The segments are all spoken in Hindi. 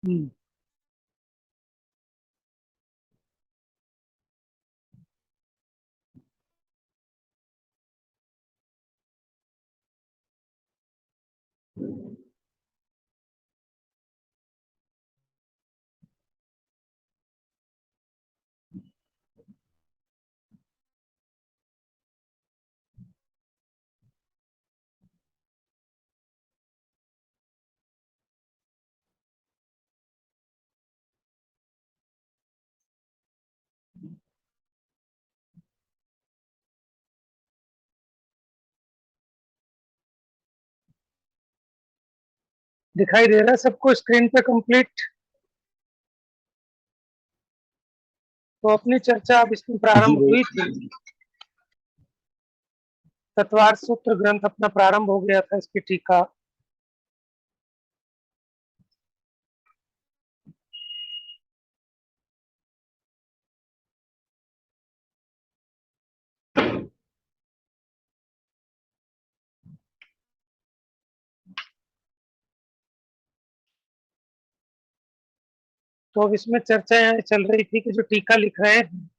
हम्म। दिखाई दे रहा है सबको स्क्रीन पे कंप्लीट? तो अपनी चर्चा अब इसमें प्रारंभ हुई थी। तत्वार्थ सूत्र ग्रंथ अपना प्रारंभ हो गया था, इसकी टीका। तो अब इसमें चर्चा यहाँ चल रही थी कि जो टीका लिख रहे हैं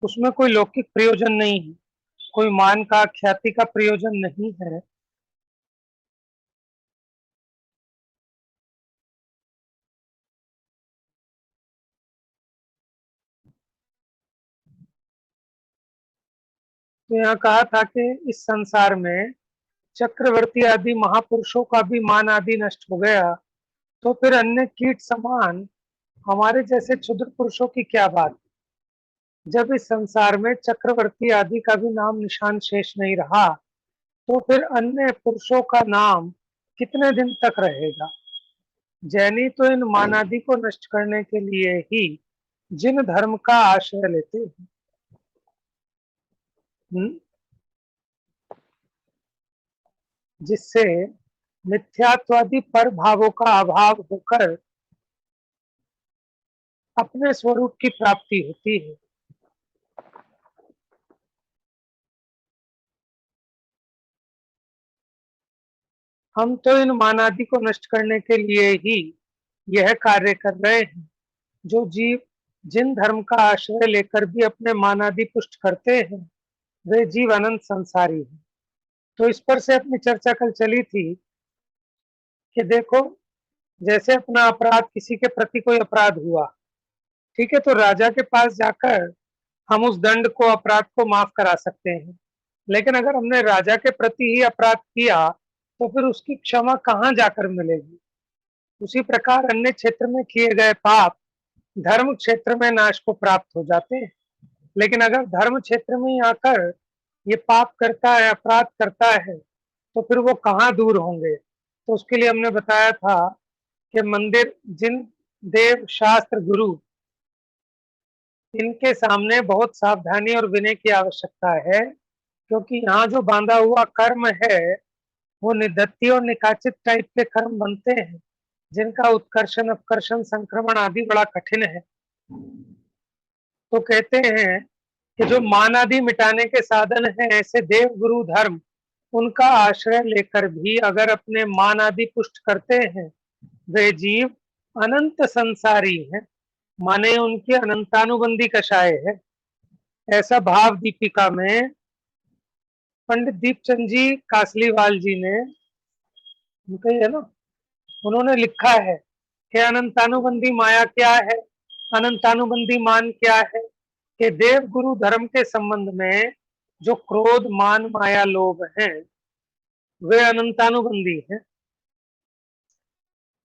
उसमें कोई लौकिक प्रयोजन नहीं है, कोई मान का ख्याति का प्रयोजन नहीं है। तो यहाँ कहा था कि इस संसार में चक्रवर्ती आदि महापुरुषों का भी मान आदि नष्ट हो गया, तो फिर अन्य कीट समान हमारे जैसे क्षुद्र पुरुषों की क्या बात। जब इस संसार में चक्रवर्ती आदि का भी नाम निशान शेष नहीं रहा, तो फिर अन्य पुरुषों का नाम कितने दिन तक रहेगा। जैनी तो इन मानादि को नष्ट करने के लिए ही जिन धर्म का आश्रय लेते हैं, जिससे मिथ्यात्वादी पर भावों का अभाव होकर अपने स्वरूप की प्राप्ति होती है। हम तो इन मानादि को नष्ट करने के लिए ही यह कार्य कर रहे हैं। जो जीव जिन धर्म का आश्रय लेकर भी अपने मानादि पुष्ट करते हैं, वे जीव अनंत संसारी हैं। तो इस पर से अपनी चर्चा कल चली थी कि देखो, जैसे अपना अपराध, किसी के प्रति कोई अपराध हुआ, ठीक है, तो राजा के पास जाकर हम उस दंड को, अपराध को माफ करा सकते हैं। लेकिन अगर हमने राजा के प्रति ही अपराध किया तो फिर उसकी क्षमा कहाँ जाकर मिलेगी। उसी प्रकार अन्य क्षेत्र में किए गए पाप धर्म क्षेत्र में नाश को प्राप्त हो जाते हैं। लेकिन अगर धर्म क्षेत्र में आकर ये पाप करता है, अपराध करता है, तो फिर वो कहाँ दूर होंगे। तो उसके लिए हमने बताया था कि मंदिर, जिन देव, शास्त्र, गुरु, इनके सामने बहुत सावधानी और विनय की आवश्यकता है, क्योंकि यहाँ जो बांधा हुआ कर्म है वो निदत्ती और निकाचित टाइप के कर्म बनते हैं, जिनका उत्कर्षण, अपकर्षण, संक्रमण आदि बड़ा कठिन है। तो कहते हैं कि जो मान आदि मिटाने के साधन हैं, ऐसे देव, गुरु, धर्म, उनका आश्रय लेकर भी अगर अपने मान आदि पुष्ट करते हैं, वे जीव अनंत संसारी हैं, माने उनकी अनंतानुबंधी कषाय है। ऐसा भाव दीपिका में पंडित दीपचंद जी कासलीवाल जी ने, उनका ही है ना, उन्होंने लिखा है कि अनंतानुबंधी माया क्या है, अनंतानुबंधी मान क्या है। कि देव, गुरु, धर्म के संबंध में जो क्रोध, मान, माया, लोभ हैं, वे अनंतानुबंधी हैं।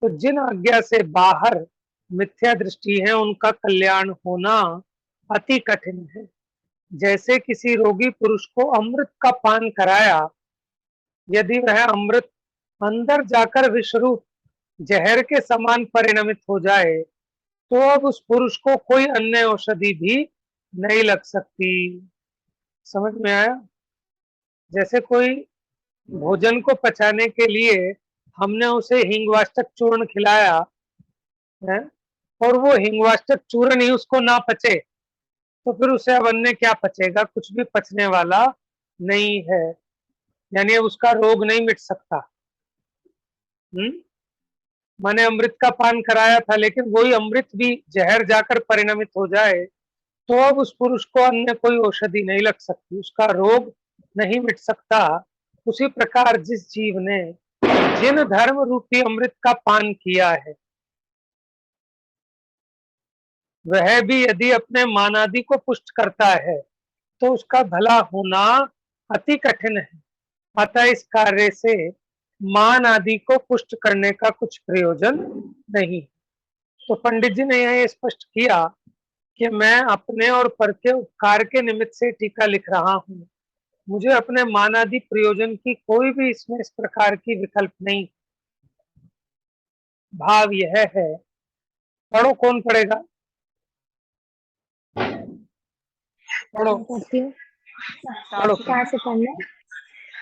तो जिन आज्ञा से बाहर मिथ्या दृष्टि है, उनका कल्याण होना अति कठिन है। जैसे किसी रोगी पुरुष को अमृत का पान कराया, यदि वह अमृत अंदर जाकर विषरूप जहर के समान परिणमित हो जाए, तो अब उस पुरुष को कोई अन्य औषधि भी नहीं लग सकती। समझ में आया? जैसे कोई भोजन को पचाने के लिए हमने उसे हिंगवाष्टक चूर्ण खिलाया है, और वो हिंगवाष्टक चूर्ण ही उसको ना पचे, तो फिर उसे अब अन्य क्या पचेगा, कुछ भी पचने वाला नहीं है, यानी उसका रोग नहीं मिट सकता। मैंने अमृत का पान कराया था, लेकिन वही अमृत भी जहर जाकर परिणमित हो जाए तो अब उस पुरुष को अन्य कोई औषधि नहीं लग सकती, उसका रोग नहीं मिट सकता। उसी प्रकार जिस जीव ने जिन धर्म रूपी अमृत का पान किया है, वह भी यदि अपने मानादि को पुष्ट करता है तो उसका भला होना अति कठिन है। अतः इस कार्य से मान आदि को पुष्ट करने का कुछ प्रयोजन नहीं। तो पंडित जी ने यह स्पष्ट किया कि मैं अपने और पर के उपकार के निमित्त से टीका लिख रहा हूँ, मुझे अपने मानादि प्रयोजन की कोई भी इसमें इस प्रकार की विकल्प नहीं। भाव यह है, पढ़ो, कौन पढ़ेगा? पढ़ो पढ़ो। कहाँ से पढ़ना?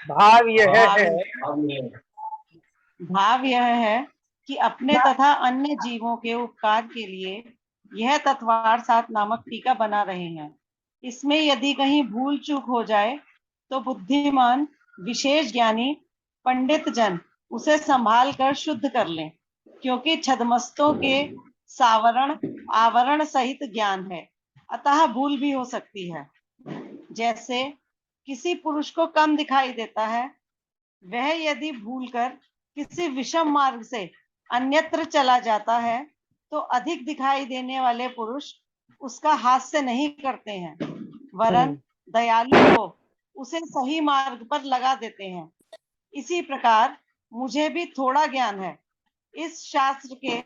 भाव यह है, भाव यह है कि अपने तथा अन्य जीवों के उपकार के लिए यह तत्वार सात नामक टीका बना रहे हैं। इसमें यदि कहीं भूल चूक हो जाए तो बुद्धिमान विशेष ज्ञानी पंडित जन उसे संभाल कर शुद्ध कर लें, क्योंकि छद्मस्तों के सावरण आवरण सहित ज्ञान है, अतः भूल भी हो सकती है। जैसे किसी पुरुष को कम दिखाई देता है, वह यदि भूलकर किसी विषम मार्ग से अन्यत्र चला जाता है तो अधिक दिखाई देने वाले पुरुष उसका हास्य नहीं करते हैं, वरन दयालु हो उसे सही मार्ग पर लगा देते हैं। इसी प्रकार मुझे भी थोड़ा ज्ञान है। इस शास्त्र के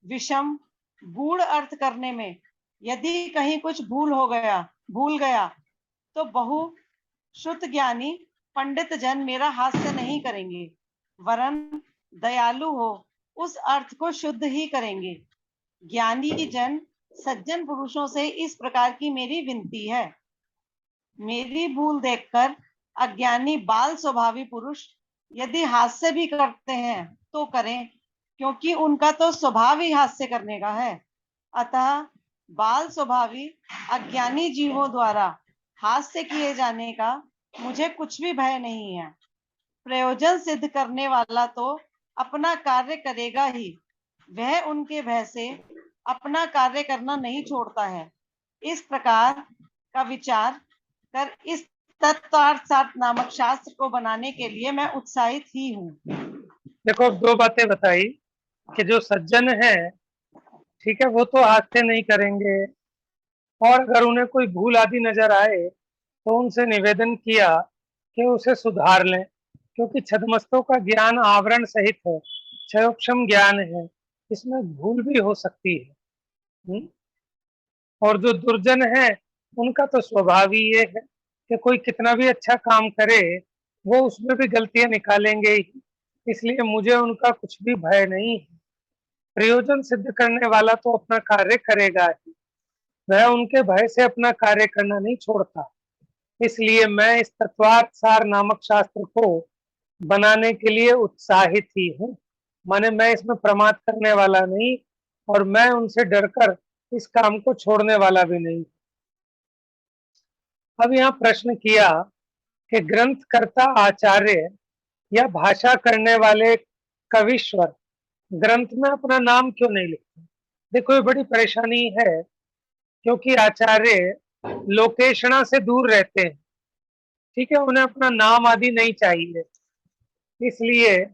विषम गूढ़ अर्थ करने में यदि कहीं कुछ भूल गया तो बहु शुद्ध ज्ञानी पंडित जन मेरा हास्य नहीं करेंगे, वरन दयालु हो उस अर्थ को शुद्ध ही करेंगे। ज्ञानी जन सज्जन पुरुषों से इस प्रकार की मेरी विनती है। मेरी भूल देखकर अज्ञानी बाल स्वभावी पुरुष यदि हास्य भी करते हैं तो करें, क्योंकि उनका तो स्वभाव ही हास्य करने का है। अतः बाल स्वभावी अज्ञानी जीवों द्वारा हास्य किए जाने का मुझे कुछ भी भय नहीं है। प्रयोजन सिद्ध करने वाला तो अपना कार्य करेगा ही, वह उनके भय से अपना कार्य करना नहीं छोड़ता है। इस प्रकार का विचार कर इस तत्वार्थ नामक शास्त्र को बनाने के लिए मैं उत्साहित ही हूँ। देखो, अब दो बातें बताई कि जो सज्जन है, ठीक है, वो तो हास्य नहीं करेंगे, और अगर उन्हें कोई भूल आदि नजर आए तो उनसे निवेदन किया कि उसे सुधार लें, क्योंकि छद्मस्तों का ज्ञान आवरण सहित है, क्षयोक्षम ज्ञान है, इसमें भूल भी हो सकती है। और जो दुर्जन है उनका तो स्वभाव ही ये है कि कोई कितना भी अच्छा काम करे वो उसमें भी गलतियां निकालेंगे ही, इसलिए मुझे उनका कुछ भी भय नहीं है। प्रयोजन सिद्ध करने वाला तो अपना कार्य करेगा ही, वह उनके भय से अपना कार्य करना नहीं छोड़ता। इसलिए मैं इस तत्वार्थ सार नामक शास्त्र को बनाने के लिए उत्साहित ही हूँ। माने मैं इसमें प्रमाद करने वाला नहीं, और मैं उनसे डरकर इस काम को छोड़ने वाला भी नहीं। अब यहाँ प्रश्न किया कि ग्रंथकर्ता आचार्य या भाषा करने वाले कविश्वर ग्रंथ में अपना नाम क्यों नहीं लिखते? देखो, ये बड़ी परेशानी है, क्योंकि आचार्य लोकेशना से दूर रहते हैं, ठीक है, उन्हें अपना नाम आदि नहीं चाहिए, इसलिए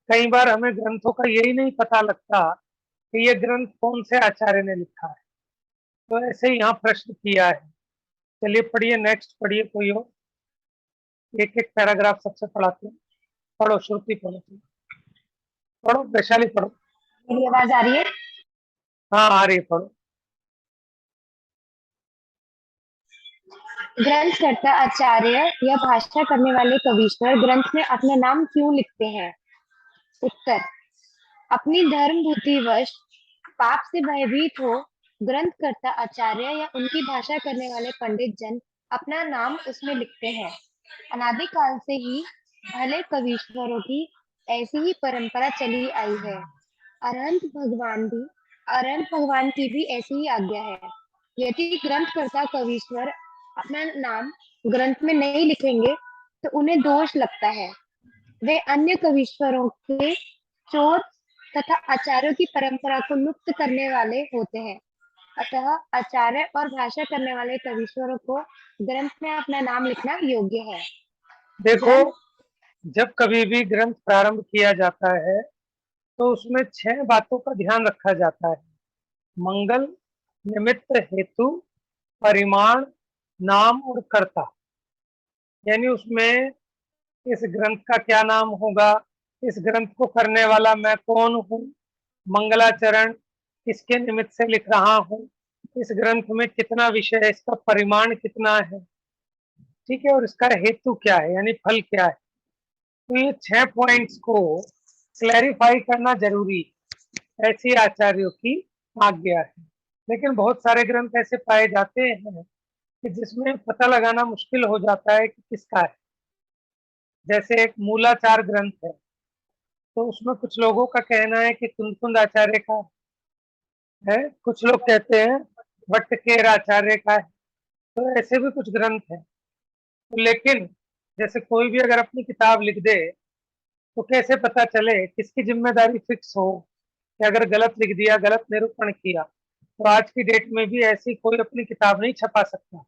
कई बार हमें ग्रंथों का यही नहीं पता लगता कि ये ग्रंथ कौन से आचार्य ने लिखा है। तो ऐसे यहाँ प्रश्न किया है। चलिए पढ़िए, नेक्स्ट पढ़िए कोई और, एक एक पैराग्राफ सबसे पढ़ाते हैं। पढ़ो, श्रुति पढ़ो, पढ़ो वैशाली पढ़ो। मेरी आवाज आ रही है? हाँ आ रही है, पढ़ो। ग्रंथकर्ता आचार्य या भाषा करने वाले कवीश्वर ग्रंथ में अपना नाम क्यों लिखते हैं? उत्तर: अपनी धर्म बुद्धिवश पाप से भयभीत हो ग्रंथकर्ता आचार्य या उनकी भाषा करने वाले पंडित जन अपना नाम उसमें लिखते हैं। अनादिकाल से ही भले कवीश्वरों की ऐसी ही परंपरा चली आई है। अरहंत भगवान की भी ऐसी ही आज्ञा है। यदि ग्रंथकर्ता कवीश्वर अपना नाम ग्रंथ में नहीं लिखेंगे तो उन्हें दोष लगता है। वे अन्य कवीश्वरों के चोर तथा आचार्यों की परंपरा को लुप्त करने वाले होते हैं। अतः आचार्य और भाषा करने वाले कवीश्वरों को ग्रंथ में अपना नाम लिखना योग्य है। देखो, जब कभी भी ग्रंथ प्रारंभ किया जाता है तो उसमें 6 बातों का ध्यान रखा जाता है। मंगल, निमित्त, हेतु, परिमाण, नाम और कर्ता। यानी उसमें इस ग्रंथ का क्या नाम होगा, इस ग्रंथ को करने वाला मैं कौन हूँ, मंगलाचरण किसके निमित्त से लिख रहा हूँ, इस ग्रंथ में कितना विषय है, इसका परिमाण कितना है, ठीक है, और इसका हेतु क्या है, यानी फल क्या है। तो ये 6 पॉइंट्स को क्लैरिफाई करना जरूरी, ऐसी आचार्यों की आज्ञा है। लेकिन बहुत सारे ग्रंथ ऐसे पाए जाते हैं कि जिसमें पता लगाना मुश्किल हो जाता है कि किसका है। जैसे एक मूलाचार ग्रंथ है, तो उसमें कुछ लोगों का कहना है कि कुंद आचार्य का है, कुछ लोग कहते हैं भट्टकेर आचार्य का है। तो ऐसे भी कुछ ग्रंथ हैं। तो लेकिन जैसे कोई भी अगर अपनी किताब लिख दे तो कैसे पता चले, किसकी जिम्मेदारी फिक्स हो कि अगर गलत लिख दिया, गलत निरूपण किया, तो आज की डेट में भी ऐसी कोई अपनी किताब नहीं छपा सकता।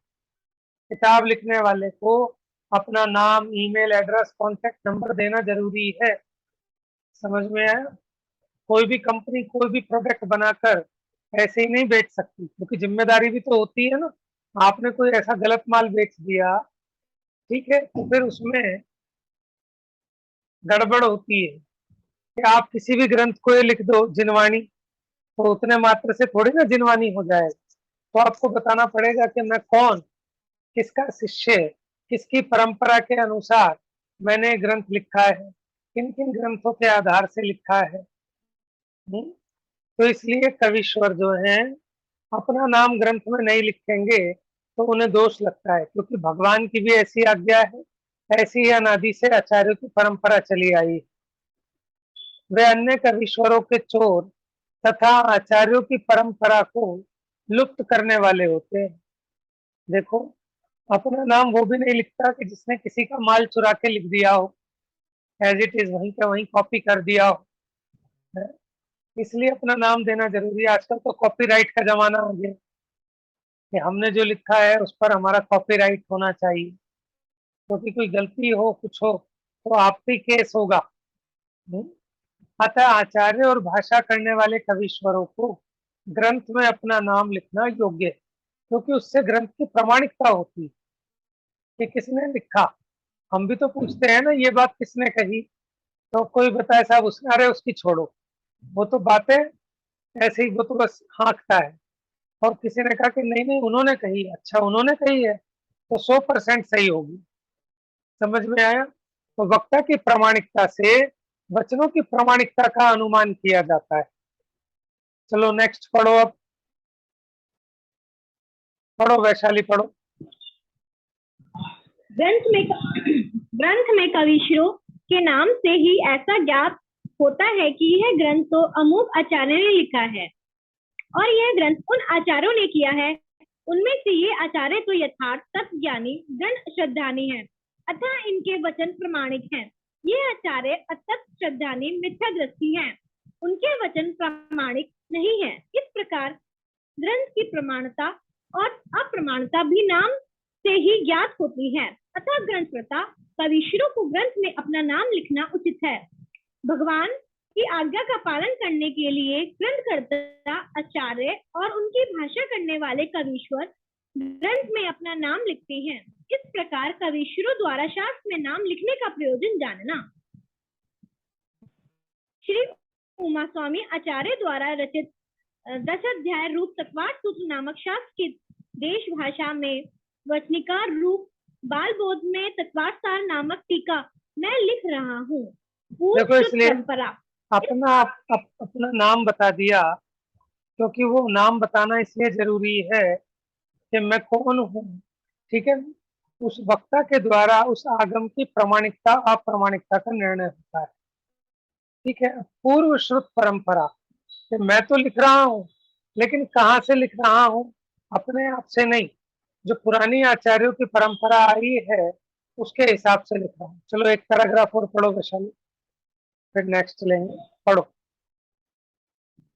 किताब लिखने वाले को अपना नाम, ईमेल एड्रेस, कॉन्टेक्ट नंबर देना जरूरी है। समझ में आया? कोई भी कंपनी कोई भी प्रोडक्ट बनाकर ऐसे ही नहीं बेच सकती, क्योंकि जिम्मेदारी भी तो होती है ना। आपने कोई ऐसा गलत माल बेच दिया, ठीक है, तो फिर उसमें गड़बड़ होती है कि आप किसी भी ग्रंथ को ये लिख दो जिनवाणी, तो उतने मात्र से थोड़ी ना जिनवानी हो जाएगा। तो आपको बताना पड़ेगा कि मैं कौन, किसका शिष्य, किसकी परंपरा के अनुसार मैंने ग्रंथ लिखा है, किन किन ग्रंथों के आधार से लिखा है। तो इसलिए कवीश्वर जो हैं अपना नाम ग्रंथ में नहीं लिखेंगे तो उन्हें दोष लगता है, क्योंकि भगवान की भी ऐसी आज्ञा है, ऐसी ही अनादि से आचार्यों की परंपरा चली आई। वे अन्य कवीश्वरों के चोर तथा आचार्यों की परंपरा को लुप्त करने वाले होते हैं। देखो, अपना नाम वो भी नहीं लिखता कि जिसने किसी का माल चुरा के लिख दिया हो, एज इट इज वहीं का वहीं कॉपी कर दिया हो। इसलिए अपना नाम देना जरूरी है। आजकल तो कॉपीराइट का जमाना आ गया कि हमने जो लिखा है उस पर हमारा कॉपीराइट होना चाहिए, क्योंकि कोई गलती हो, कुछ हो, तो आप पे केस होगा। अतः आचार्य और भाषा करने वाले कवीश्वरों को ग्रंथ में अपना नाम लिखना योग्य है, क्योंकि उससे ग्रंथ की प्रामाणिकता होती है कि किसने लिखा। हम भी तो पूछते हैं ना, ये बात किसने कही, तो कोई बताए साहब उसने, अरे उसकी छोड़ो, वो तो बातें ऐसे ही, वो तो बस हाँकता है। और किसी ने कहा कि नहीं नहीं उन्होंने कही, अच्छा उन्होंने कही है तो 100% सही होगी। समझ में आया? तो वक्ता की प्रामाणिकता से वचनों की प्रामाणिकता का अनुमान किया जाता है। चलो नेक्स्ट पढ़ो, अब पढ़ो वैशाली, पढ़ो। ग्रंथ में कवीश्वरों के नाम से ही ऐसा ज्ञात होता है कि यह ग्रंथ तो अमुक आचार्य ने लिखा है और यह ग्रंथ उन आचार्यों ने किया है। उनमें से ये आचार्य तो यथार्थ तत्व ज्ञानी दृढ़ श्रद्धानी है, अतः इनके वचन प्रमाणिक हैं। ये आचार्य अतत श्रद्धानी मिथ्याग्रस्ती हैं, उनके वचन प्रामाणिक नहीं है। इस प्रकार ग्रंथ की प्रमाणता और अप्रमाणता भी नाम से ही ज्ञात होती है। अतः ग्रंथकर्ता कवीश्वरों को ग्रंथ में अपना नाम लिखना उचित है। भगवान की आज्ञा का पालन करने के लिए ग्रंथकर्ता, आचार्य और उनकी भाषा करने वाले कवीश्वर ग्रंथ में अपना नाम लिखते हैं। इस प्रकार कवीश्वरों द्वारा शास्त्र में नाम लिखने का प्रयोजन जानना। श्री उमा स्वामी आचार्य द्वारा रचित 10 अध्याय रूप तत्वार्थ सूत्र नामक शास्त्र की देश भाषा में वचनिकार रूप बाल बोध में तत्वार्थसार नामक टीका मैं लिख रहा हूँ। देखो, इसलिए अपना नाम बता दिया, क्योंकि वो नाम बताना इसलिए जरूरी है कि मैं कौन हूँ, ठीक है। उस वक्ता के द्वारा उस आगम की प्रमाणिकता अप्रमाणिकता का निर्णय होता है, ठीक है। पूर्व श्रुत परंपरा कि मैं तो लिख रहा हूँ, लेकिन कहाँ से लिख रहा हूँ, अपने आप से नहीं, जो पुरानी आचार्यों की परंपरा आई है उसके हिसाब से लिख रहा हूँ। चलो एक पैराग्राफ और पढ़ो वैशाली, फिर नेक्स्ट लेंगे, पढ़ो।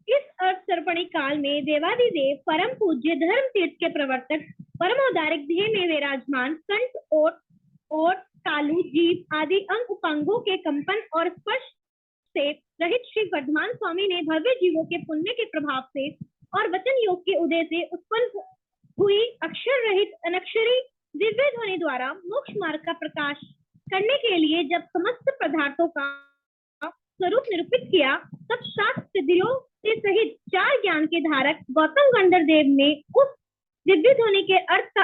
इस अर्थसर्पणी काल में देवादिदेव परम पूज्य धर्म तीर्थ के प्रवर्तक परमोदारिक ध्येय में विराजमान कंठ और तालु जीव आदि अंग उपांगों के कंपन और स्पर्श से रहित श्री वर्धमान स्वामी ने भव्य जीवों के पुण्य के प्रभाव से और वचन योग के उदय से उत्पन्न हुई अक्षर रहित अनक्षरी दिव्य ध्वनि द्वारा मोक्ष मार्ग का प्रकाश करने के लिए जब समस्त पदार्थों का स्वरूप निरूपित किया, तब 7 सिद्धियों से सहित 4 ज्ञान के धारक गौतम गंधर्व देव ने उस दिव्य ध्वनि के अर्थ का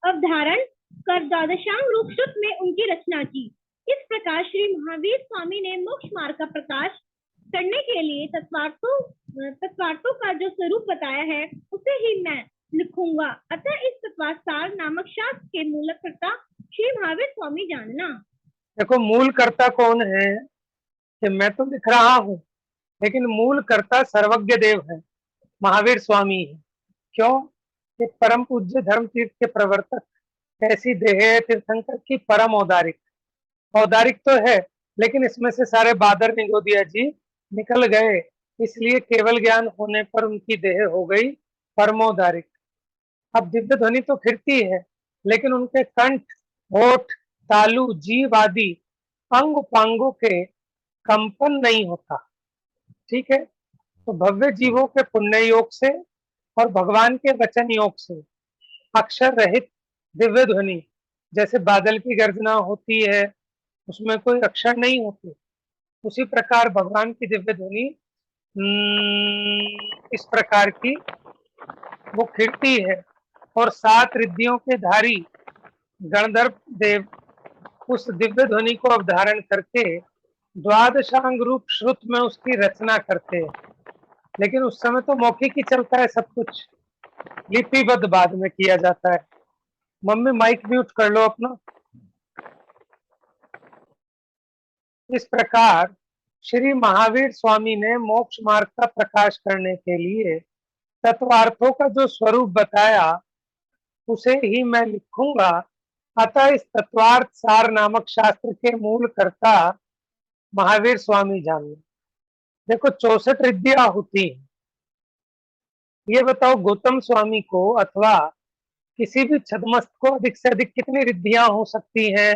अवधारण कर द्वादशांग रूप श्रुत में उनकी रचना की। इस प्रकार श्री महावीर स्वामी ने मोक्ष मार्ग का प्रकाश करने के लिए तत्वार्थों का जो स्वरूप बताया है उसे ही मैं लिखूंगा। अतः इस तत्वासार नामक शास्त्र के मूलकर्ता श्री महावीर स्वामी जानना। देखो मूल कर्ता कौन है, कि मैं तो लिख रहा हूँ, लेकिन मूल कर्ता सर्वज्ञ देव है, महावीर स्वामी है। क्यों? कि परम पूज्य धर्म तीर्थ के प्रवर्तक ऐसी देह है तीर्थंकर की परम औदारिक। औदारिक तो है, लेकिन इसमें से सारे बादर निगोदिया जी निकल गए, इसलिए केवल ज्ञान होने पर उनकी देह हो गई परमोदारिक। अब दिव्य ध्वनि तो फिरती है, लेकिन उनके कंठ, होठ, तालु, जीव आदि अंग उपांगों के कंपन नहीं होता। ठीक है, तो भव्य जीवों के पुण्य योग से और भगवान के वचन योग से अक्षर रहित दिव्य ध्वनि, जैसे बादल की गर्जना होती है उसमें कोई अक्षर नहीं होते, उसी प्रकार भगवान की दिव्य ध्वनि इस प्रकार की वो खिड़ती है। और 7 रिद्धियों के धारी गणधर्व देव उस दिव्य ध्वनि को अवधारण करके द्वादशांग रूप श्रुत में उसकी रचना करते हैं। लेकिन उस समय तो मौखिक ही चलता है सब कुछ, लिपिबद्ध बाद में किया जाता है। मम्मी माइक म्यूट कर लो अपना। इस प्रकार श्री महावीर स्वामी ने मोक्ष मार्ग का प्रकाश करने के लिए तत्वार्थों का जो स्वरूप बताया उसे ही मैं लिखूंगा। अतः इस तत्वार्थ सार नामक शास्त्र के मूल कर्ता महावीर स्वामी जानिए। देखो 64 रिद्धियां होती हैं। ये बताओ गौतम स्वामी को अथवा किसी भी छदमस्त को अधिक से अधिक कितनी रिद्धियां हो सकती हैं?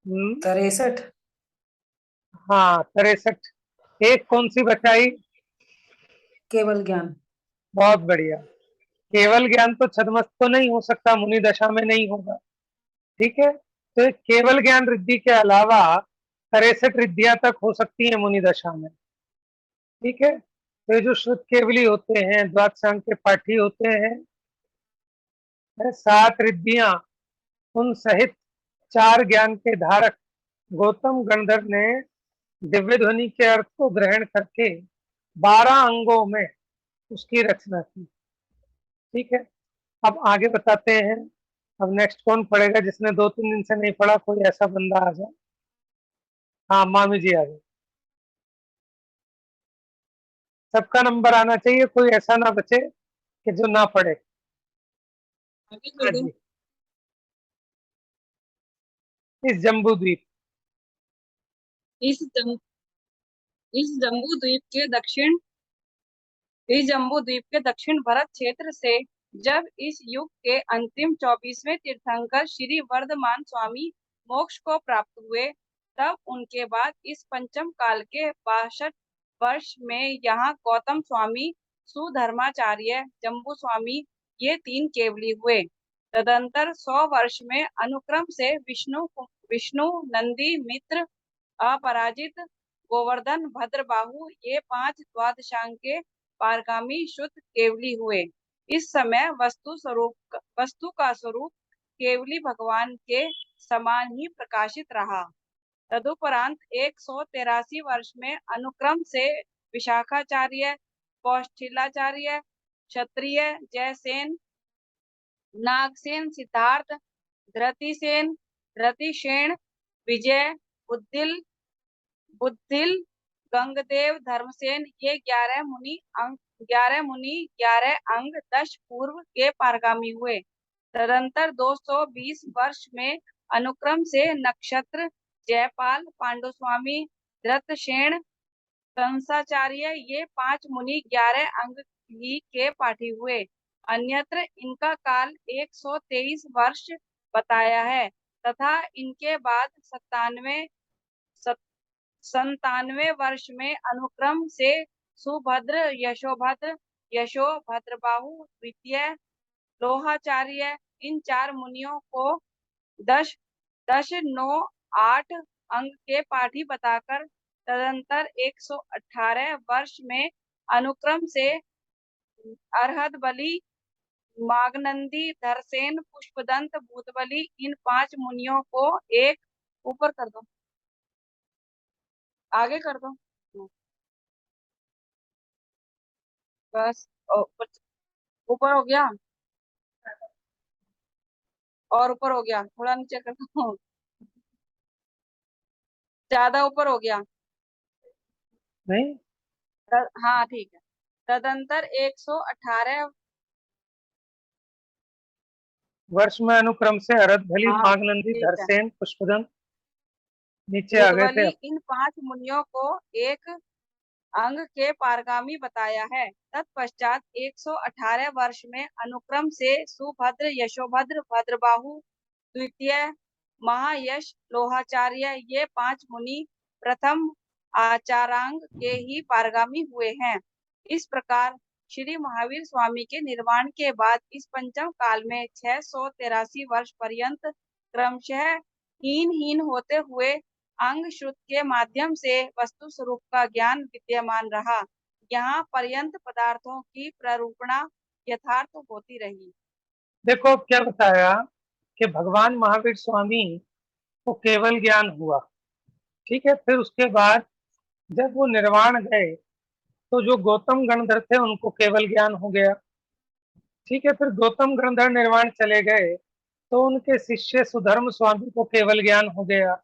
63। हाँ 63। एक कौन सी बचाई? केवल ज्ञान। बहुत बढ़िया। केवल ज्ञान तो छदमस्त को नहीं हो सकता, मुनि दशा में नहीं होगा। ठीक है, तो केवल ज्ञान रिद्धि के अलावा 63 रिद्धियां तक हो सकती है मुनि दशा में। ठीक है, तो ये जो शुद्ध केवली होते हैं, द्वादशांग के पाठी होते हैं, 7 रिद्धियां उन सहित 4 ज्ञान के धारक गौतम गंधर्व ने दिव्य ध्वनि के अर्थ को ग्रहण करके 12 अंगों में उसकी रचना की। ठीक है, अब आगे बताते हैं। अब नेक्स्ट कौन पढ़ेगा? जिसने 2-3 दिन से नहीं पढ़ा, कोई ऐसा बंदा आ जाए। हाँ मामी जी आ जाए। सबका नंबर आना चाहिए, कोई ऐसा ना बचे कि जो ना पढ़े। हाँ जी। इस जम्बू द्वीप इस जम्बू द्वीप के दक्षिण भारत क्षेत्र से जब इस युग के अंतिम 24वें तीर्थंकर श्री वर्धमान स्वामी मोक्ष को प्राप्त हुए, तब उनके बाद इस पंचम काल के 62 वर्ष में यहाँ गौतम स्वामी, सुधर्माचार्य, जम्बू स्वामी ये 3 केवली हुए। तदंतर 100 वर्ष में अनुक्रम से विष्णु, नंदी, मित्र, अपराजित, गोवर्धन, भद्रबाहु ये 5 द्वादशांग के पारगामी शुद्ध केवली हुए। इस समय वस्तु का स्वरूप केवली भगवान के समान ही प्रकाशित रहा। तदुपरांत 183 वर्ष में अनुक्रम से विशाखाचार्य, कौशलाचार्य, क्षत्रिय, जयसेन, नागसेन, सिद्धार्थ, धृतिसेन, धृतिसेन, विजय, बुद्धिल, गंगदेव, धर्मसेन ये 11 मुनि 11 मुनि 11 अंग 10 पूर्व के पारगामी हुए। तदंतर 220 वर्ष में अनुक्रम से नक्षत्र, जयपाल, पांडुस्वामी, धृतसेन, कंसाचार्य ये 5 मुनि 11 अंग ही के पाठी हुए। अन्यत्र इनका काल 123 वर्ष बताया है तथा इनके बाद 97 वर्ष में अनुक्रम से सुभद्र, यशो भद्रबाहु द्वितीय, लोहाचार्य इन 4 मुनियों को 10 10 9 8 अंक के पाठी बताकर तदंतर 118 वर्ष में अनुक्रम से अर्हतबली, मागनंदी, धरसेन, पुष्पदंत, भूतबली इन 5 मुनियों को एक ऊपर कर दो, आगे कर दो, बस ऊपर हो गया और ऊपर हो गया, थोड़ा नीचे कर दो, ज्यादा ऊपर हो गया नहीं, हाँ ठीक है। तदंतर 118 वर्ष में अनुक्रम से अरदभली, हाँ मागनंदी, ठीक है। धरसेन, पुष्पदंत नीचे आ गए थे। भूतबली इन 5 मुनियों को एक अंग के पारगामी बताया है। तत्पश्चात 118 वर्ष में अनुक्रम से सुभद्र, यशोभद्र, भद्रबाहु द्वितीय, महायश, लोहाचार्य ये 5 मुनि प्रथम आचारांग के ही पारगामी हुए हैं। इस प्रकार श्री महावीर स्वामी के निर्वाण के बाद इस पंचम काल में 683 वर्ष पर्यंत क्रमशः हीन होते हुए अंग श्रुत के माध्यम से वस्तु स्वरूप का ज्ञान विद्यमान रहा। यहाँ पर्यंत पदार्थों की प्ररूपणा यथार्थ होती रही। देखो क्या बताया कि भगवान महावीर स्वामी को केवल ज्ञान हुआ, ठीक है। फिर उसके बाद जब वो निर्वाण गए तो जो गौतम गणधर थे उनको केवल ज्ञान हो गया, ठीक है। फिर गौतम गणधर निर्वाण चले गए तो उनके शिष्य सुधर्म स्वामी को केवल ज्ञान हो गया।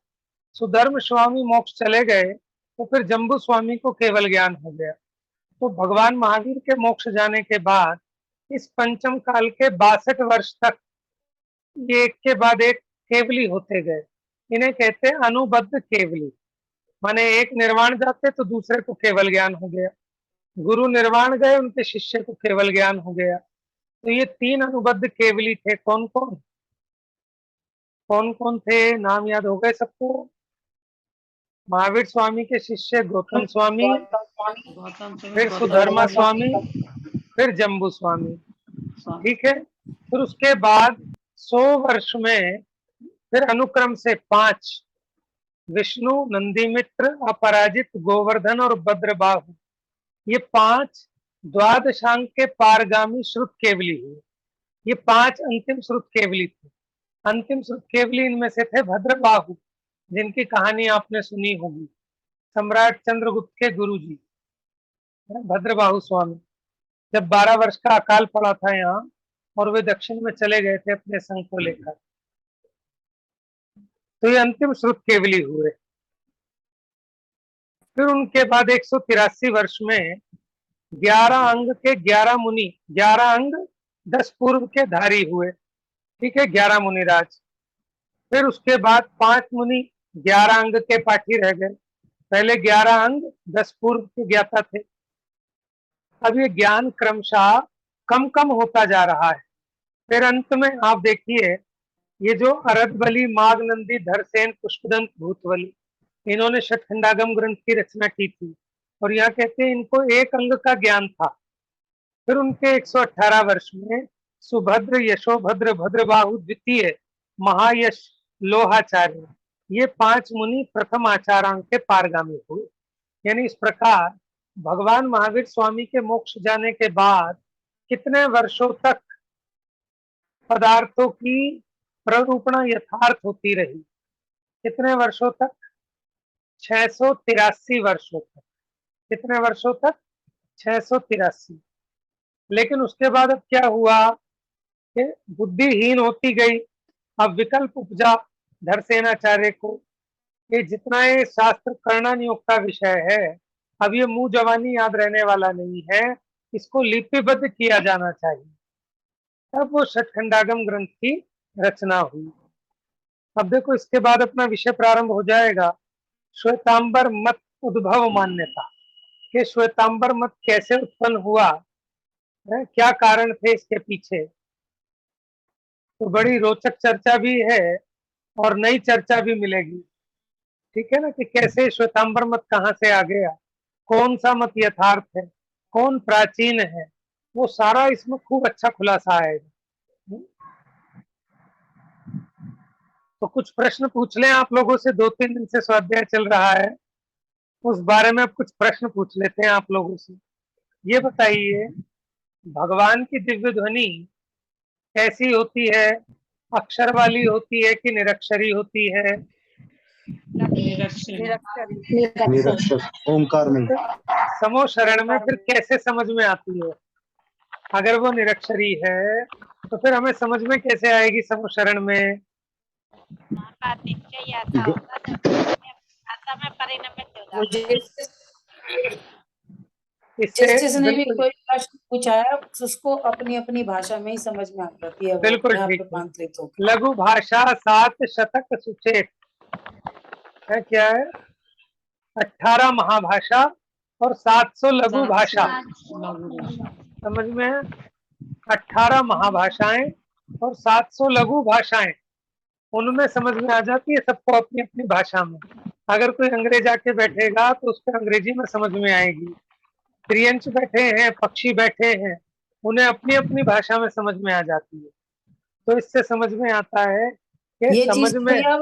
सुधर्म स्वामी मोक्ष चले गए तो फिर जम्बू स्वामी को केवल ज्ञान हो गया। तो भगवान महावीर के मोक्ष जाने के बाद इस पंचम काल के 62 वर्ष तक ये एक के बाद एक केवली होते गए। इन्हें कहते हैं अनुबद्ध केवली, माने एक निर्वाण जाते तो दूसरे को केवल ज्ञान हो गया, गुरु निर्वाण गए उनके शिष्य को केवल ज्ञान हो गया। तो ये 3 अनुबद्ध केवली थे। कौन कौन थे, नाम याद हो गए सबको? महावीर स्वामी के शिष्य गौतम स्वामी, फिर सुधर्मा स्वामी, फिर जम्बू स्वामी, ठीक है। फिर उसके बाद 100 वर्ष में फिर अनुक्रम से 5 विष्णु, नंदीमित्र, अपराजित, गोवर्धन और भद्रबाहु ये 5 द्वादशांग के पारगामी श्रुत केवली हुए। ये 5 अंतिम श्रुत केवली थे। अंतिम श्रुत केवली इनमें से थे भद्रबाहु, जिनकी कहानी आपने सुनी होगी, सम्राट चंद्रगुप्त के गुरुजी भद्रबाहु स्वामी। जब 12 वर्ष का अकाल पड़ा था यहाँ और वे दक्षिण में चले गए थे अपने संघ को लेकर, तो ये अंतिम श्रुत केवली हुए। फिर उनके बाद 183 वर्ष में 11 अंग के 11 मुनि, 11 अंग 10 पूर्व के धारी हुए, ठीक है, 11 मुनिराज। फिर उसके बाद 5 मुनि 11 अंग के पाठी रह गए। पहले 11 अंग 10 पूर्व के ज्ञाता थे। अब ये ज्ञान क्रमशः कम कम होता जा रहा है। फिर अंत में आप देखिए ये जो अरदबली, मागनंदी, धरसेन, पुष्पदंत, भूतबली इन्होंने षटखंडागम ग्रंथ की रचना की थी और यहाँ कहते हैं इनको एक अंग का ज्ञान था। फिर उनके 118 वर्ष में सुभद्र, यशोभद्र, भद्रबाहु द्वितीय, महायश, लोहाचार्य ये 5 मुनि प्रथम आचारांग के पारगामी हुए। यानी इस प्रकार भगवान महावीर स्वामी के मोक्ष जाने के बाद कितने वर्षों तक पदार्थों की प्ररूपणा यथार्थ होती रही? कितने वर्षों तक? 683 वर्षों तक। कितने वर्षों तक? 683। लेकिन उसके बाद अब क्या हुआ कि बुद्धिहीन होती गई। अब विकल्प उपजा धरसेनाचार्य को कि जितना ये शास्त्र करना नियोग का विषय है, अब ये मुंह जवानी याद रहने वाला नहीं है, इसको लिपिबद्ध किया जाना चाहिए, तब वो षटखंडागम ग्रंथ की रचना हुई। अब देखो इसके बाद अपना विषय प्रारंभ हो जाएगा, श्वेतांबर मत उद्भव मान्यता, कि श्वेतांबर मत कैसे उत्पन्न हुआ है, क्या कारण थे इसके पीछे। तो बड़ी रोचक चर्चा भी है और नई चर्चा भी मिलेगी, ठीक है ना, कि कैसे श्वेतांबर मत कहाँ से आ गया, कौन सा मत यथार्थ है, कौन प्राचीन है, वो सारा इसमें खूब अच्छा खुलासा आएगा। तो कुछ प्रश्न पूछ लें आप लोगों से, 2-3 दिन से स्वाध्याय चल रहा है, उस बारे में अब कुछ प्रश्न पूछ लेते हैं आप लोगों से। ये बताइए, भगवान की दिव्य ध्वनि कैसी होती है, अक्षर वाली होती है कि निरक्षरी होती है? निरक्षर। निरक्षर। निरक्षर ओंकार में। समो शरण में फिर कैसे समझ में आती है? अगर वो निरक्षरी है तो फिर हमें समझ में कैसे आएगी समो शरण में? वो इससे जिसने भी बिल्कुल कोई प्रश्न पूछा है उसको अपनी अपनी भाषा में ही समझ में आ जाती है, वो बिल्कुल अपने आप ठीक है। रूपांतरित होकर। लघु भाषा 7 शतक सुचेत है, क्या है? 18 महाभाषा और 700 लघु भाषा। समझ में है? 18 महाभाषाएं और 700 लघु भाषाएं, उनमें समझ में आ जाती है सबको अपनी अपनी भाषा में। अगर कोई अंग्रेज आके बैठेगा तो उसको अंग्रेजी में समझ में आएगी, त्रियंच बैठे हैं, पक्षी बैठे हैं, उन्हें अपनी अपनी भाषा में समझ में आ जाती है। तो इससे समझ में आता है कि ये समझ चीज में भैया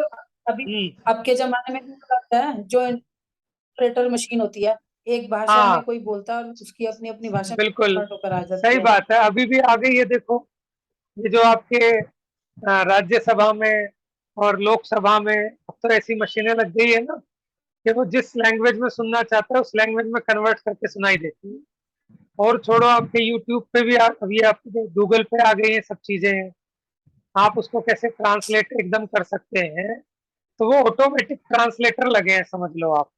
अभी आपके जमाने में भी लगता है, जो इंटरप्रेटर मशीन होती है, एक भाषा हाँ में कोई बोलता है और उसकी अपनी अपनी भाषा में बिल्कुल convert होकर आ जाती सही है। बात है, अभी भी आ गई है। देखो ये जो आपके राज्यसभा में और लोकसभा में अब तो ऐसी मशीनें लग गई है ना कि वो जिस लैंग्वेज में सुनना चाहता है उस लैंग्वेज में कन्वर्ट करके सुनाई देती है। और छोड़ो, आपके यूट्यूब पे भी अभी आपके गूगल पे आ गई है सब चीजें, आप उसको कैसे ट्रांसलेट एकदम कर सकते हैं, तो वो ऑटोमेटिक ट्रांसलेटर लगे हैं, समझ लो आप।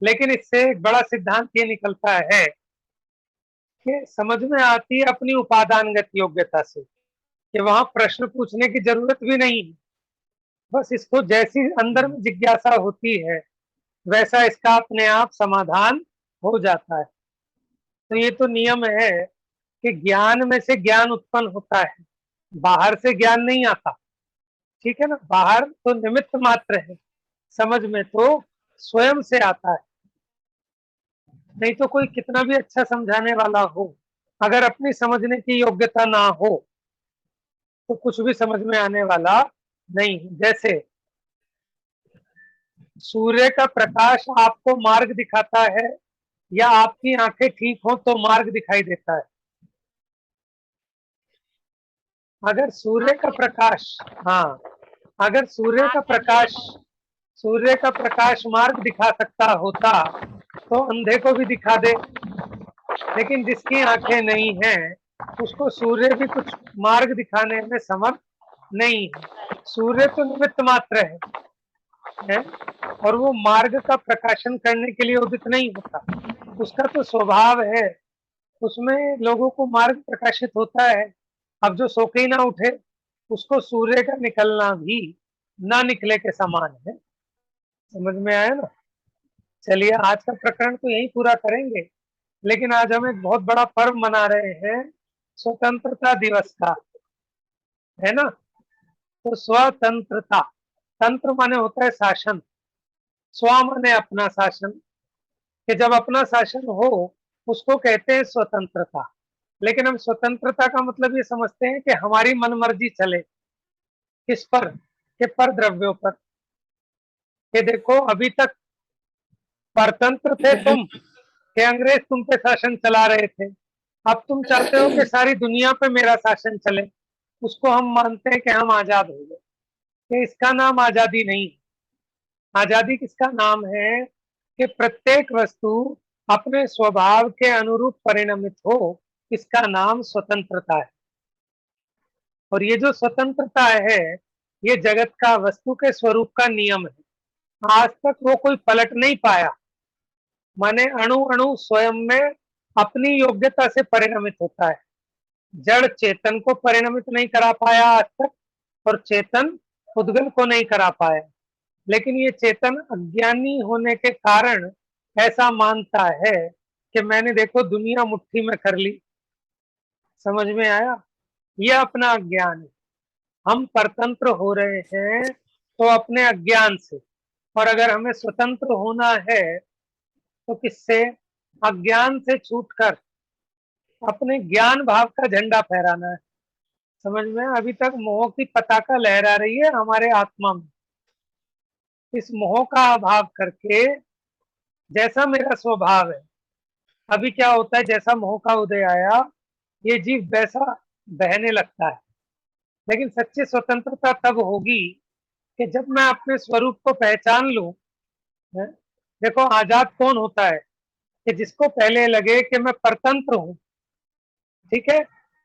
लेकिन इससे एक बड़ा सिद्धांत ये निकलता है कि समझ में आती है अपनी उपादानगत योग्यता से, कि वहां प्रश्न पूछने की जरूरत भी नहीं है, बस इसको जैसी अंदर में जिज्ञासा होती है वैसा इसका अपने आप समाधान हो जाता है। तो ये तो नियम है कि ज्ञान में से ज्ञान उत्पन्न होता है, बाहर से ज्ञान नहीं आता, ठीक है ना। बाहर तो निमित्त मात्र है, समझ में तो स्वयं से आता है। नहीं तो कोई कितना भी अच्छा समझाने वाला हो, अगर अपनी समझने की योग्यता ना हो तो कुछ भी समझ में आने वाला नहीं। जैसे सूर्य का प्रकाश आपको मार्ग दिखाता है या आपकी आंखें ठीक हो तो मार्ग दिखाई देता है? अगर सूर्य का प्रकाश, हाँ, अगर सूर्य का प्रकाश मार्ग दिखा सकता होता तो अंधे को भी दिखा दे, लेकिन जिसकी आंखें नहीं हैं उसको सूर्य भी कुछ मार्ग दिखाने में समर्थ नहीं है। सूर्य तो निमित्त मात्र है और वो मार्ग का प्रकाशन करने के लिए उदित नहीं होता, उसका तो स्वभाव है, उसमें लोगों को मार्ग प्रकाशित होता है। अब जो सो के ही ना उठे उसको सूर्य का निकलना भी ना निकले के समान है। समझ में आया ना? चलिए आज का प्रकरण तो यही पूरा करेंगे, लेकिन आज हम एक बहुत बड़ा पर्व मना रहे हैं, स्वतंत्रता दिवस का, है ना। तो स्वतंत्रता, तंत्र माने होता है शासन, स्व माने अपना शासन, कि जब अपना शासन हो उसको कहते हैं स्वतंत्रता। लेकिन हम स्वतंत्रता का मतलब ये समझते हैं कि हमारी मनमर्जी चले, किस पर? कि पर द्रव्यों पर। कि देखो अभी तक परतंत्र थे तुम, कि अंग्रेज तुम पे शासन चला रहे थे, अब तुम चाहते हो कि सारी दुनिया पे मेरा शासन चले, उसको हम मानते हैं कि हम आजाद हो गए। कि इसका नाम आजादी नहीं, आजादी किसका नाम है? कि प्रत्येक वस्तु अपने स्वभाव के अनुरूप परिणमित हो, इसका नाम स्वतंत्रता है। और ये जो स्वतंत्रता है ये जगत का, वस्तु के स्वरूप का नियम है। आज तक वो कोई पलट नहीं पाया, माने अणु अणु स्वयं में अपनी योग्यता से परिणमित होता है। जड़ चेतन को परिणमित नहीं करा पाया आज तक, और चेतन उद्गल को नहीं करा पाया, लेकिन ये चेतन अज्ञानी होने के कारण ऐसा मानता है कि मैंने देखो दुनिया मुट्ठी में कर ली। समझ में आया? ये अपना अज्ञान है। हम परतंत्र हो रहे हैं तो अपने अज्ञान से, और अगर हमें स्वतंत्र होना है तो किससे? अज्ञान से छूटकर अपने ज्ञान भाव का झंडा फहराना है। समझ में? अभी तक मोह की पताका लहरा रही है हमारे आत्मा में। इस मोह का अभाव करके जैसा मेरा स्वभाव है, अभी क्या होता है, जैसा मोह का उदय आया ये जीव वैसा बहने लगता है। लेकिन सच्ची स्वतंत्रता तब होगी कि जब मैं अपने स्वरूप को पहचान लूं। देखो, आजाद कौन होता है? कि जिसको पहले लगे कि मैं परतंत्र हूं। ठीक है,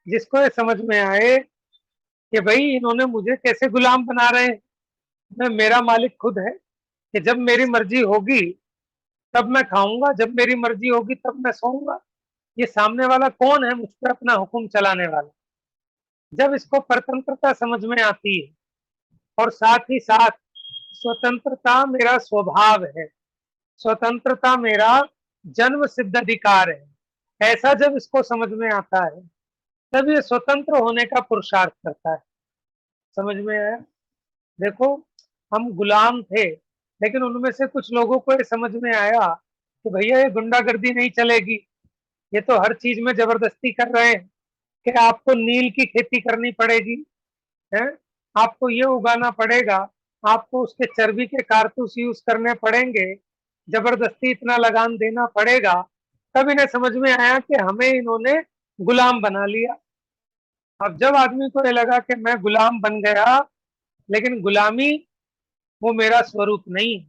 जिसको ये समझ में आए कि भाई इन्होंने मुझे कैसे गुलाम बना रहे हैं, मैं मेरा मालिक खुद है, कि जब मेरी मर्जी होगी तब मैं खाऊंगा, जब मेरी मर्जी होगी तब मैं सोऊंगा। ये सामने वाला कौन है मुझ पर अपना हुक्म चलाने वाला? जब इसको परतंत्रता समझ में आती है, और साथ ही साथ स्वतंत्रता मेरा स्वभाव है, स्वतंत्रता मेरा जन्म सिद्ध अधिकार है, ऐसा जब इसको समझ में आता है तब ये स्वतंत्र होने का पुरुषार्थ करता है। समझ में आया? देखो, हम गुलाम थे, लेकिन उनमें से कुछ लोगों को ये समझ में आया कि भैया ये गुंडागर्दी नहीं चलेगी, ये तो हर चीज में जबरदस्ती कर रहे हैं, कि आपको नील की खेती करनी पड़ेगी, है, आपको ये उगाना पड़ेगा, आपको उसके चर्बी के कारतूस यूज करने पड़ेंगे, जबरदस्ती इतना लगान देना पड़ेगा। तब इन्हें समझ में आया कि हमें इन्होंने गुलाम बना लिया। अब जब आदमी को ये लगा कि मैं गुलाम बन गया, लेकिन गुलामी वो मेरा स्वरूप नहीं है,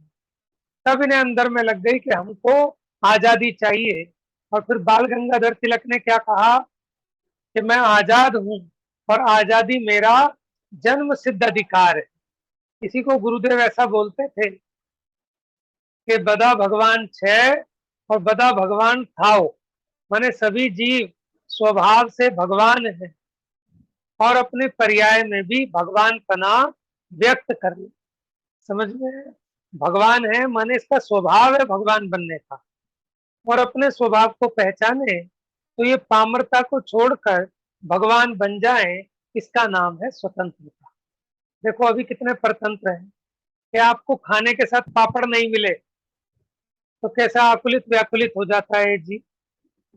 तब इन्हें अंदर में लग गई कि हमको आजादी चाहिए। और फिर बाल गंगाधर तिलक ने क्या कहा कि मैं आजाद हूं, और आजादी मेरा जन्म सिद्ध अधिकार है। इसी को गुरुदेव ऐसा बोलते थे कि बदा भगवान छह और बदा भगवान थाओ, माने सभी जीव स्वभाव से भगवान है, और अपने पर्याय में भी भगवान पना व्यक्त कर ले। समझ में? भगवान है माने इसका स्वभाव है भगवान बनने का, और अपने स्वभाव को पहचाने तो ये पामरता को छोड़कर भगवान बन जाए, इसका नाम है स्वतंत्रता। देखो अभी कितने परतंत्र हैं कि आपको खाने के साथ पापड़ नहीं मिले तो कैसा आकुलित व्याकुलित हो जाता है जी।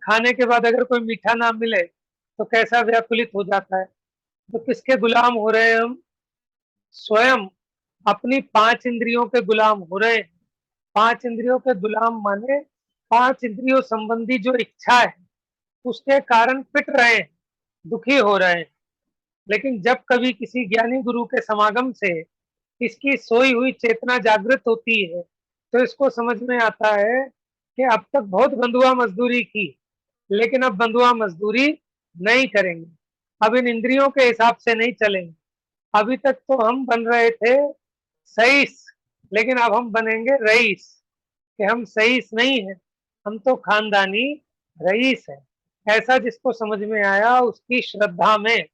खाने के बाद अगर कोई मीठा ना मिले तो कैसा व्याकुलित हो जाता है। तो किसके गुलाम हो रहे हैं हम? स्वयं अपनी 5 इंद्रियों के गुलाम हो रहे हैं। 5 इंद्रियों के गुलाम माने 5 इंद्रियों संबंधी जो इच्छा है उसके कारण पिट रहे हैं, दुखी हो रहे हैं। लेकिन जब कभी किसी ज्ञानी गुरु के समागम से इसकी सोई हुई चेतना जागृत होती है तो इसको समझ में आता है कि अब तक बहुत बंधुआ मजदूरी की, लेकिन अब बंधुआ मजदूरी नहीं करेंगे, अब इन इंद्रियों के हिसाब से नहीं चलेंगे। अभी तक तो हम बन रहे थे सईस, लेकिन अब हम बनेंगे रईस, कि हम सईस नहीं है, हम तो खानदानी रईस है। ऐसा जिसको समझ में आया उसकी श्रद्धा में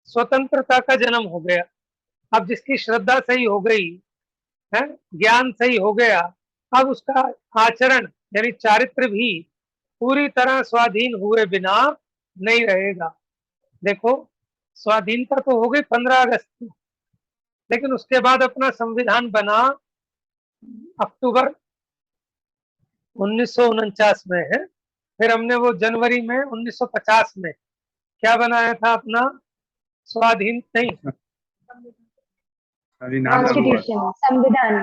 स्वतंत्रता का जन्म हो गया। अब जिसकी श्रद्धा सही हो गई है, ज्ञान सही हो गया, अब उसका आचरण यानी चारित्र भी पूरी तरह स्वाधीन हुए बिना नहीं रहेगा। देखो, स्वाधीनता तो हो गई 15 अगस्त को, लेकिन उसके बाद अपना संविधान बना अक्टूबर 1949 में है। फिर हमने वो जनवरी में 1950 में क्या बनाया था अपना स्वाधीन नहीं कॉन्स्टिट्यूशन, संविधान,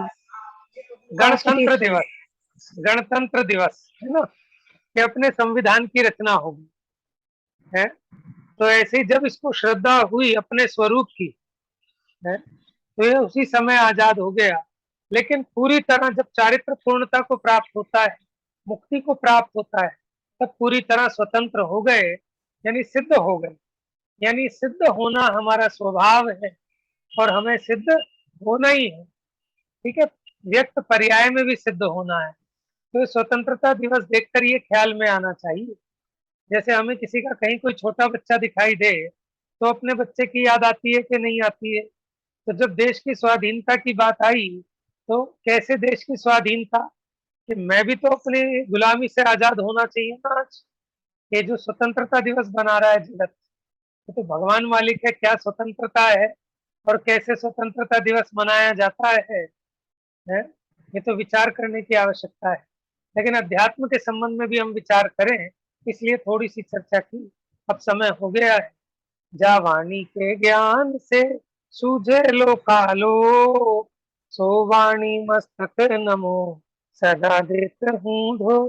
गणतंत्र कॉन्स्टिट्यूशन। दिवस, गणतंत्र दिवस है ना, कि अपने संविधान की रचना होगी है। तो ऐसे जब इसको श्रद्धा हुई अपने स्वरूप की है तो ये उसी समय आजाद हो गया। लेकिन पूरी तरह जब चारित्र पूर्णता को प्राप्त होता है, मुक्ति को प्राप्त होता है, तब पूरी तरह स्वतंत्र हो गए, यानी सिद्ध हो गए। यानी सिद्ध होना हमारा स्वभाव है और हमें सिद्ध होना ही है। ठीक है, व्यक्त पर्याय में भी सिद्ध होना है। तो स्वतंत्रता दिवस देखकर ये ख्याल में आना चाहिए, जैसे हमें किसी का कहीं कोई छोटा बच्चा दिखाई दे तो अपने बच्चे की याद आती है कि नहीं आती है। तो जब देश की स्वाधीनता की बात आई तो कैसे देश की स्वाधीनता, कि मैं भी तो अपनी गुलामी से आजाद होना चाहिए ना। आज ये जो स्वतंत्रता दिवस बना रहा है जगत, ये तो भगवान मालिक है, क्या स्वतंत्रता है और कैसे स्वतंत्रता दिवस मनाया जाता है? ये तो विचार करने की आवश्यकता है। लेकिन अध्यात्म के संबंध में भी हम विचार करें, इसलिए थोड़ी सी चर्चा की। अब समय हो गया है। जा वाणी के ज्ञान से सूझे लो कालो, सो वाणी मस्तक नमो सदा देत हूँ धो।